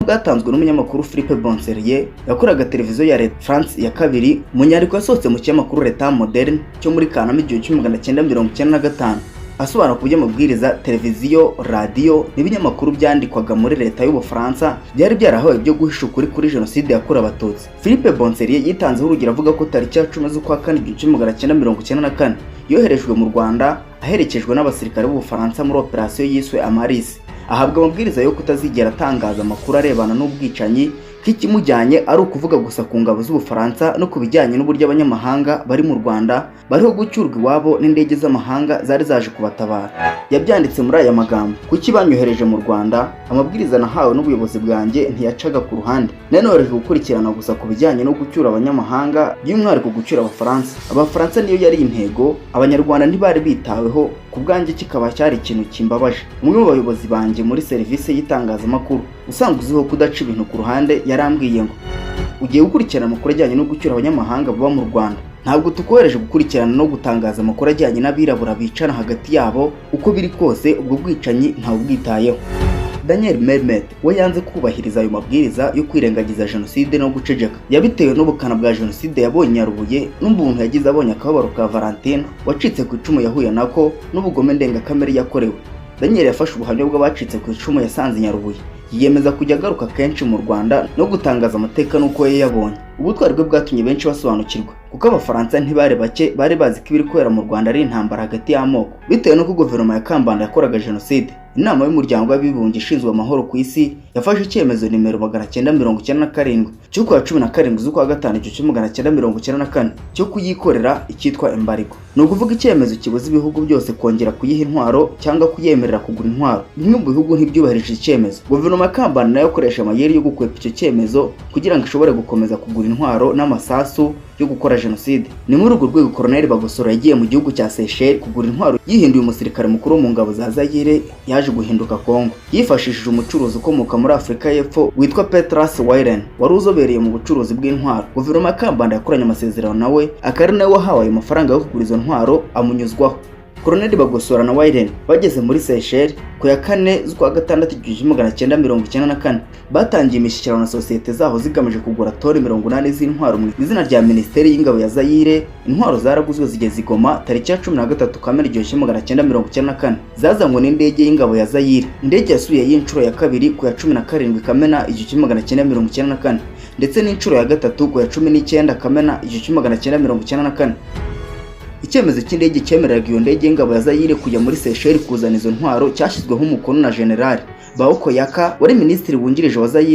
bwatanzwe n'umunyamakuru Philippe Bonserier yakoraga televiziyo ya Leta France ya kabiri mu nyandiko yasohotse mu kinyamakuru L'Etat Moderne cyo muri Kanama 1995 asobanura ku by'amabwiriza televiziyo, radio n'ibinyamakuru byandikwaga muri leta y'Ubufaransa byari byarahawe byo guhisha ukuri kuri jenoside yakorewe Abatutsi. Philippe Bonserier yitanzeho urugero avuga ko tariki ya 10 z'ukwa kane 1994 yoherejwe mu Rwanda aherekejwe n'abasirikare b'Ubufaransa muri operasiyo yiswe Amaris. Ahabwa amabwiriza yo kutazigera atangaza amakuru arebana n'ubwicanyi k'ikimujyanye ari ukuvuga gusa ku ngabo z'Ubufaransa no kubijyanye n'uburyo abanyamahanga bari mu Rwanda bariho gucyurwa iwabo n'indege z'amahanga zari zaje kubatabara. Yabyanditse muri aya magambo: kuki banyohereje mu Rwanda, amabwiriza nahawe n'ubuyobozi bwanjye ntiyacaga ku ruhande. Nanoreje gukurikirana gusa ku bijyanye no gucyura abanyamahanga, by'umwihariko gucyura Abafaransa. Abafaransa niyo yari intego, Abanyarwanda ntibari bitaweho, ku bwanjye kikaba cyari ikintu kimbabaje. Umwe mu bayobozi banjye muri serivisi y'itangazamakuru usanzwe uziho kudaca ibintu ku ruhande yarambwiye ngo ugiye gukurikirana amakuru ajyanye no gucyura abanyamahanga baba mu Rwanda, ntabwo tukohereje gukurikirana no gutangaza amakuru ajyanye n'abirabura bicana hagati yabo, uko biri kose ubwo bwicanyi ntawe bwitayeho. Daniel Mermet we yanze kubahiriza ayo mabwiriza yo kwirengagiza jenoside no guceceka. Yabitewe n'ubukana bwa jenoside yabonye Nyarubuye n'umuntu yagize abonye akababaro ka Valentine wacitse ku icumu yahuye nako n'ubugome ndengakamere yakorewe. Daniel yafashe ubuhamya bw'abacitse ku icumu yasanze Nyarubuye, yiyemeza kujya agaruka kenshi mu Rwanda no gutangaza amateka n'uko yabonye. Ubutwari bwe bwatumye benshi basobanukirwa, kuko Abafaransa ntibari bake bari bazi ko ibiri kubera mu Rwanda ari intambara hagati y'amoko, bitewe n'uko guverinoma ya Kambanda yakoraga jenoside. Inama y'umuryango w'abibumbye ishinzwe amahoro ku isi yafashe icyemezo nimero 997 cyo kuwa 17 z'ukwa gatanu 1994 cyo kuyikorera icyitwa embargo. Ni ukuvuga icyemezo kibuza ibihugu byose kongera kuyiha intwaro cyangwa kuyemerera kugura intwaro. Bimwe mu bihugu ntibyubahirije icyemezo. Guverinoma ya Kambanda nayo yakoresha amayeri yo gukwepa icyo cyemezo kugira ngo ishobore gukomeza kugura intwaro n'amasasu yo gukora jenoside. Ni muri urwo rwego Colonel Bagosora yagiye mu gihugu cya Seychelles kugura intwaro, yihinduye umusirikare mukuru mu ngabo za Zaire yaje guhinduka Kongo. Yifashishije umucuruzi ukomoka muri Afurika y'Epfo witwa Petras Weiren wari uzobereye mu bucuruzi bw'intwaro. Guverinoma ya Kambanda yakoranye amasezerano nawe, akari nawe wahawe ayo mafaranga yo kugura izo ntwaro amunyuzwaho. Colonel Bagosora na Weiren bageze muri Seychelles ku ya 4 z'ukwa gatandatu 1994 batangiye imishyikirano na sosiyete zaho zigamije kugura toni 80 z'intwaro mu izina rya Minisiteri y'Ingabo ya Zaire. Intwaro zaraguzwe zigeze i Goma tariki ya 13 Kamena 1994 zazanywe n'indege y'ingabo ya Zaire. Indege yasubiye y'inshuro ya kabiri ku ya 17 Kamena 1994 ndetse n'inshuro ya gatatu ku ya 19 Kamena 1994. Icyemezo cy'indege cyemereraga iyo ndege y'ingabo ya Zaire kujya muri Seychelles kuzana izo ntwaro cyashyizweho umukono na General Baoko Yaka wari minisitiri wungirije wa Zaire.